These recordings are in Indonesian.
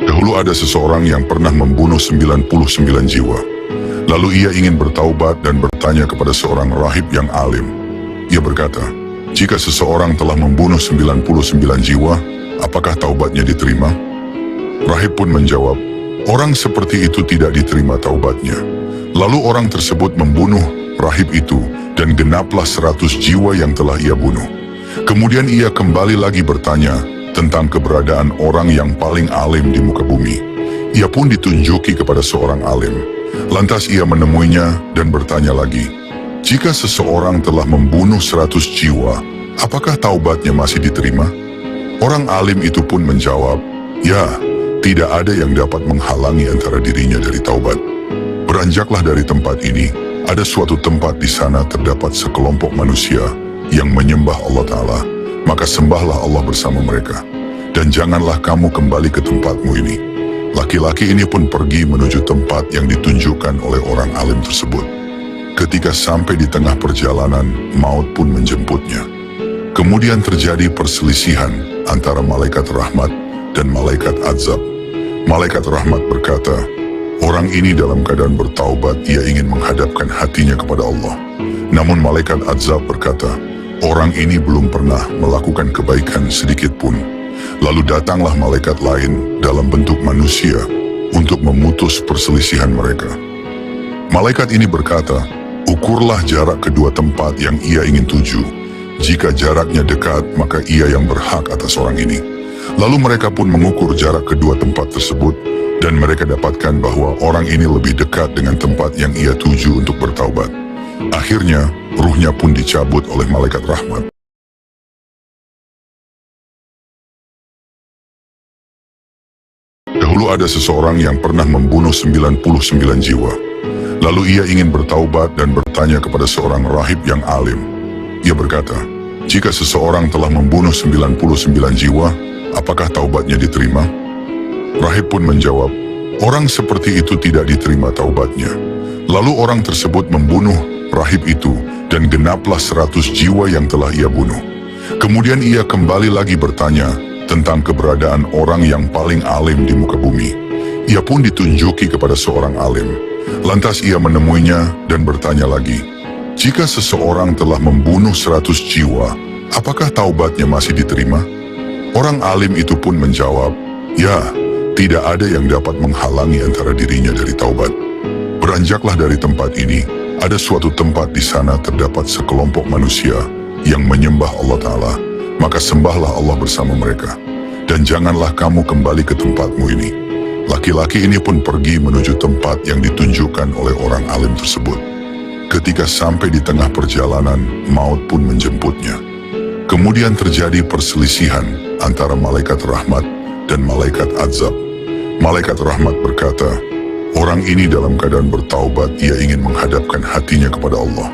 Dahulu ada seseorang yang pernah membunuh 99 jiwa. Lalu ia ingin bertaubat dan bertanya kepada seorang rahib yang alim. Ia berkata, jika seseorang telah membunuh 99 jiwa, apakah taubatnya diterima? Rahib pun menjawab, orang seperti itu tidak diterima taubatnya. Lalu orang tersebut membunuh rahib itu dan genaplah 100 jiwa yang telah ia bunuh. Kemudian ia kembali lagi bertanya tentang keberadaan orang yang paling alim di muka bumi. Ia pun ditunjuki kepada seorang alim. Lantas ia menemuinya dan bertanya lagi, jika seseorang telah membunuh 100 jiwa, apakah taubatnya masih diterima? Orang alim itu pun menjawab, ya, tidak ada yang dapat menghalangi antara dirinya dari taubat. Beranjaklah dari tempat ini, ada suatu tempat di sana terdapat sekelompok manusia yang menyembah Allah Ta'ala, maka sembahlah Allah bersama mereka. Dan janganlah kamu kembali ke tempatmu ini. Laki-laki ini pun pergi menuju tempat yang ditunjukkan oleh orang alim tersebut. Ketika sampai di tengah perjalanan, maut pun menjemputnya. Kemudian terjadi perselisihan antara malaikat rahmat dan malaikat azab. Malaikat rahmat berkata, orang ini dalam keadaan bertaubat, ia ingin menghadapkan hatinya kepada Allah. Namun malaikat azab berkata, orang ini belum pernah melakukan kebaikan sedikit pun. Lalu datanglah malaikat lain dalam bentuk manusia untuk memutus perselisihan mereka. Malaikat ini berkata, ukurlah jarak kedua tempat yang ia ingin tuju. Jika jaraknya dekat, maka ia yang berhak atas orang ini. Lalu mereka pun mengukur jarak kedua tempat tersebut, dan mereka dapatkan bahwa orang ini lebih dekat dengan tempat yang ia tuju untuk bertaubat. Akhirnya, ruhnya pun dicabut oleh malaikat rahmat. Dahulu ada seseorang yang pernah membunuh 99 jiwa. Lalu ia ingin bertaubat dan bertanya kepada seorang rahib yang alim. Ia berkata, jika seseorang telah membunuh 99 jiwa, apakah taubatnya diterima? Rahib pun menjawab, orang seperti itu tidak diterima taubatnya. Lalu orang tersebut membunuh rahib itu dan genaplah 100 jiwa yang telah ia bunuh. Kemudian ia kembali lagi bertanya tentang keberadaan orang yang paling alim di muka bumi. Ia pun ditunjuki kepada seorang alim. Lantas ia menemuinya dan bertanya lagi, jika seseorang telah membunuh 100 jiwa, apakah taubatnya masih diterima? Orang alim itu pun menjawab, ya, tidak ada yang dapat menghalangi antara dirinya dari taubat. Beranjaklah dari tempat ini, ada suatu tempat di sana terdapat sekelompok manusia yang menyembah Allah Ta'ala, maka sembahlah Allah bersama mereka. Dan janganlah kamu kembali ke tempatmu ini. Laki-laki ini pun pergi menuju tempat yang ditunjukkan oleh orang alim tersebut. Ketika sampai di tengah perjalanan, maut pun menjemputnya. Kemudian terjadi perselisihan antara malaikat rahmat dan malaikat azab. Malaikat rahmat berkata, orang ini dalam keadaan bertaubat, ia ingin menghadapkan hatinya kepada Allah.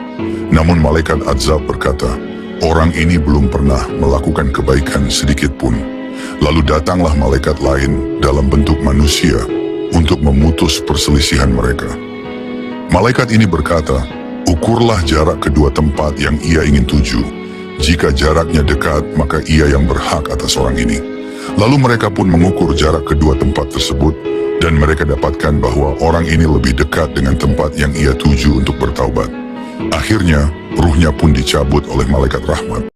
Namun malaikat azab berkata, orang ini belum pernah melakukan kebaikan sedikit pun. Lalu datanglah malaikat lain dalam bentuk manusia untuk memutus perselisihan mereka. Malaikat ini berkata, ukurlah jarak kedua tempat yang ia ingin tuju. Jika jaraknya dekat, maka ia yang berhak atas orang ini. Lalu mereka pun mengukur jarak kedua tempat tersebut, dan mereka dapatkan bahwa orang ini lebih dekat dengan tempat yang ia tuju untuk bertaubat. Akhirnya, ruhnya pun dicabut oleh malaikat rahmat.